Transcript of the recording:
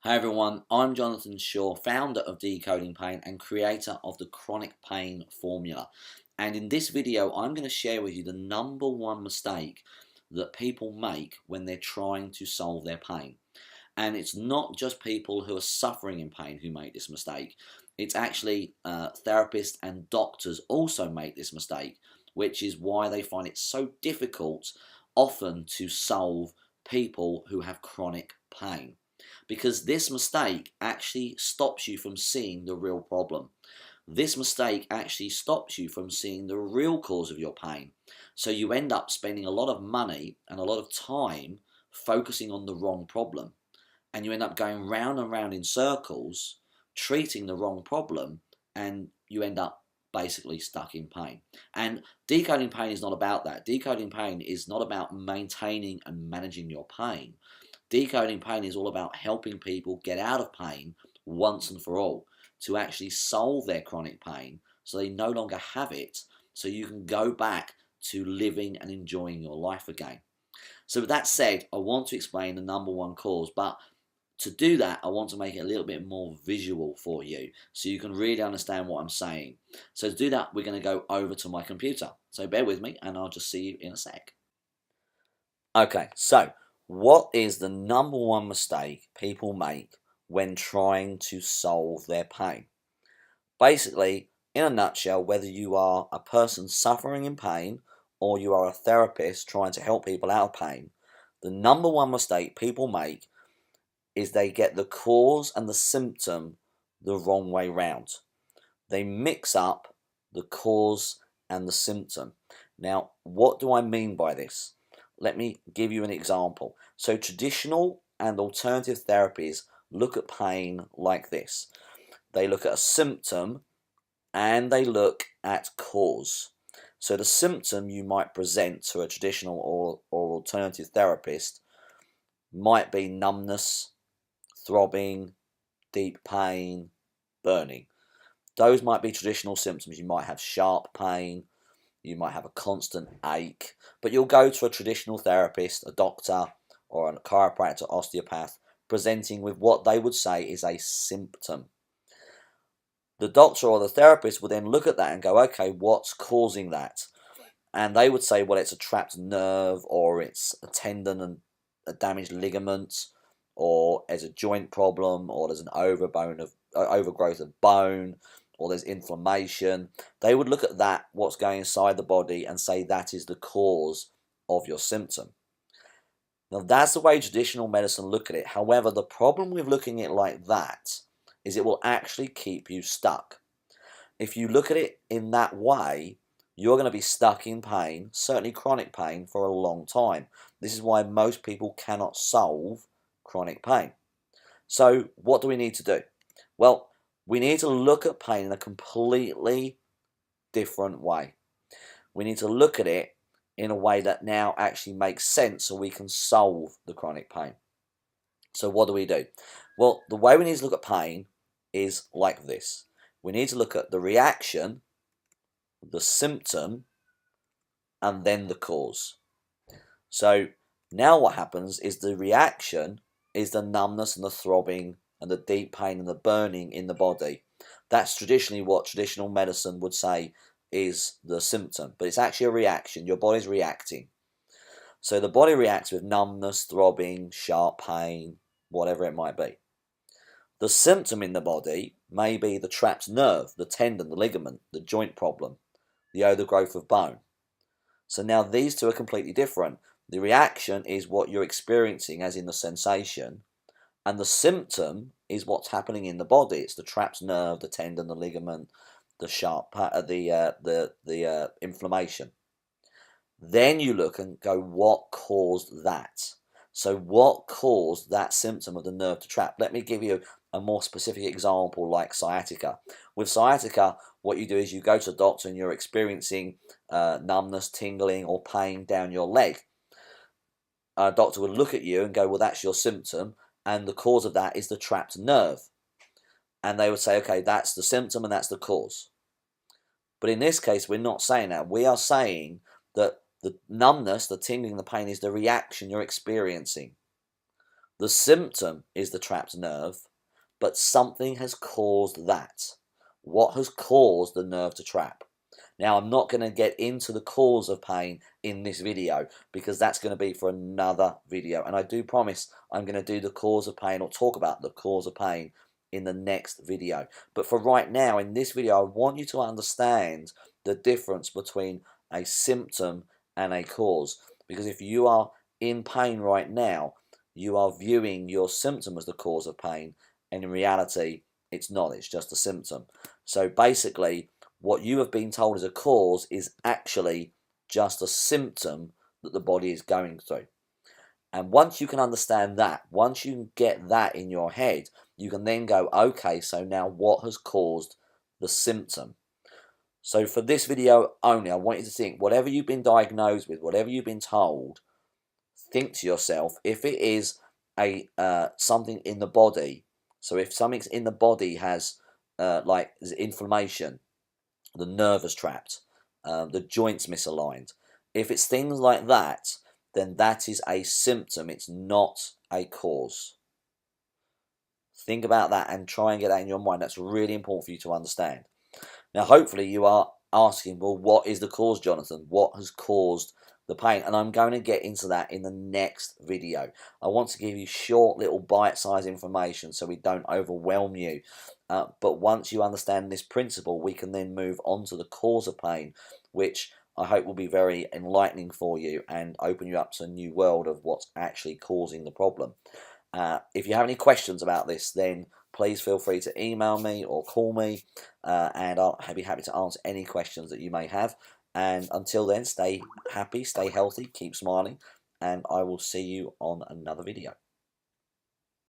Hi everyone, I'm Jonathan Shaw, founder of Decoding Pain and creator of the Chronic Pain Formula. And in this video, I'm going to share with you the number one mistake that people make when they're trying to solve their pain. And it's not just people who are suffering in pain who make this mistake. It's actually therapists and doctors also make this mistake, which is why they find it so difficult often to solve people who have chronic pain. Because this mistake actually stops you from seeing the real problem. This mistake actually stops you from seeing the real cause of your pain. So you end up spending a lot of money and a lot of time focusing on the wrong problem. And you end up going round and round in circles, treating the wrong problem, and you end up basically stuck in pain. And decoding pain is not about that. Decoding pain is not about maintaining and managing your pain. Decoding pain is all about helping people get out of pain once and for all, to actually solve their chronic pain so they no longer have it, so you can go back to living and enjoying your life again. So with that said, I want to explain the number one cause, but to do that, I want to make it a little bit more visual for you so you can really understand what I'm saying. So to do that, we're going to go over to my computer. So bear with me and I'll just see you in a sec. Okay, so what is the number one mistake people make when trying to solve their pain? Basically, in a nutshell, whether you are a person suffering in pain or you are a therapist trying to help people out of pain, the number one mistake people make is they get the cause and the symptom the wrong way round. They mix up the cause and the symptom. Now, what do I mean by this? Let me give you an example. So traditional and alternative therapies look at pain like this. They look at a symptom and they look at cause. So the symptom you might present to a traditional or alternative therapist might be numbness, throbbing, deep pain, burning. Those might be traditional symptoms. You might have sharp pain, you might have a constant ache, but you'll go to a traditional therapist, a doctor, or a chiropractor, osteopath, presenting with what they would say is a symptom. The doctor or the therapist would then look at that and go, okay, what's causing that? And they would say, well, it's a trapped nerve, or it's a tendon and a damaged ligament, or there's a joint problem, or there's an overgrowth of bone, or there's inflammation. They would look at that, what's going inside the body, and say that is the cause of your symptom. Now, that's the way traditional medicine look at it. However, the problem with looking at it like that is it will actually keep you stuck. If you look at it in that way, you're going to be stuck in pain, certainly chronic pain, for a long time. This is why most people cannot solve chronic pain. So what do we need to do? Well, we need to look at pain in a completely different way. We need to look at it in a way that now actually makes sense so we can solve the chronic pain. So what do we do? Well, the way we need to look at pain is like this. We need to look at the reaction, the symptom, and then the cause. So now what happens is the reaction is the numbness and the throbbing and the deep pain and the burning in the body. That's traditionally what traditional medicine would say is the symptom, but it's actually a reaction. Your body's reacting. So the body reacts with numbness, throbbing, sharp pain, whatever it might be. The symptom in the body may be the trapped nerve, the tendon, the ligament, the joint problem, the overgrowth of bone. So now these two are completely different. The reaction is what you're experiencing, as in the sensation, and the symptom is what's happening in the body. It's the trapped nerve, the tendon, the ligament, the inflammation. Then you look and go, what caused that? So what caused that symptom of the nerve to trap? Let me give you a more specific example, like sciatica. With sciatica, what you do is you go to the doctor and you're experiencing numbness, tingling, or pain down your leg. A doctor would look at you and go, well, that's your symptom, and the cause of that is the trapped nerve. And they would say, okay, that's the symptom and that's the cause. But in this case, we're not saying that. We are saying that the numbness, the tingling, the pain is the reaction you're experiencing. The symptom is the trapped nerve, but something has caused that. What has caused the nerve to trap? Now, I'm not going to get into the cause of pain in this video because that's going to be for another video. And I do promise I'm going to do the cause of pain or talk about the cause of pain in the next video. But for right now, in this video, I want you to understand the difference between a symptom and a cause. Because if you are in pain right now, you are viewing your symptom as the cause of pain, and in reality, it's not. It's just a symptom. So basically, what you have been told as a cause is actually just a symptom that the body is going through. And once you can understand that, once you can get that in your head, you can then go, okay, so now what has caused the symptom? So for this video only, I want you to think, whatever you've been diagnosed with, whatever you've been told, think to yourself, if it is a something in the body, so if something's in the body has like inflammation, the nerve is trapped, the joints misaligned. If it's things like that, then that is a symptom. It's not a cause. Think about that and try and get that in your mind. That's really important for you to understand. Now, hopefully you are asking, well, what is the cause, Jonathan? What has caused the pain? And I'm going to get into that in the next video. I want to give you short little bite-sized information so we don't overwhelm you. But once you understand this principle, we can then move on to the cause of pain, which I hope will be very enlightening for you and open you up to a new world of what's actually causing the problem. If you have any questions about this, then please feel free to email me or call me, and I'll be happy to answer any questions that you may have. And until then, stay happy, stay healthy, keep smiling, and I will see you on another video.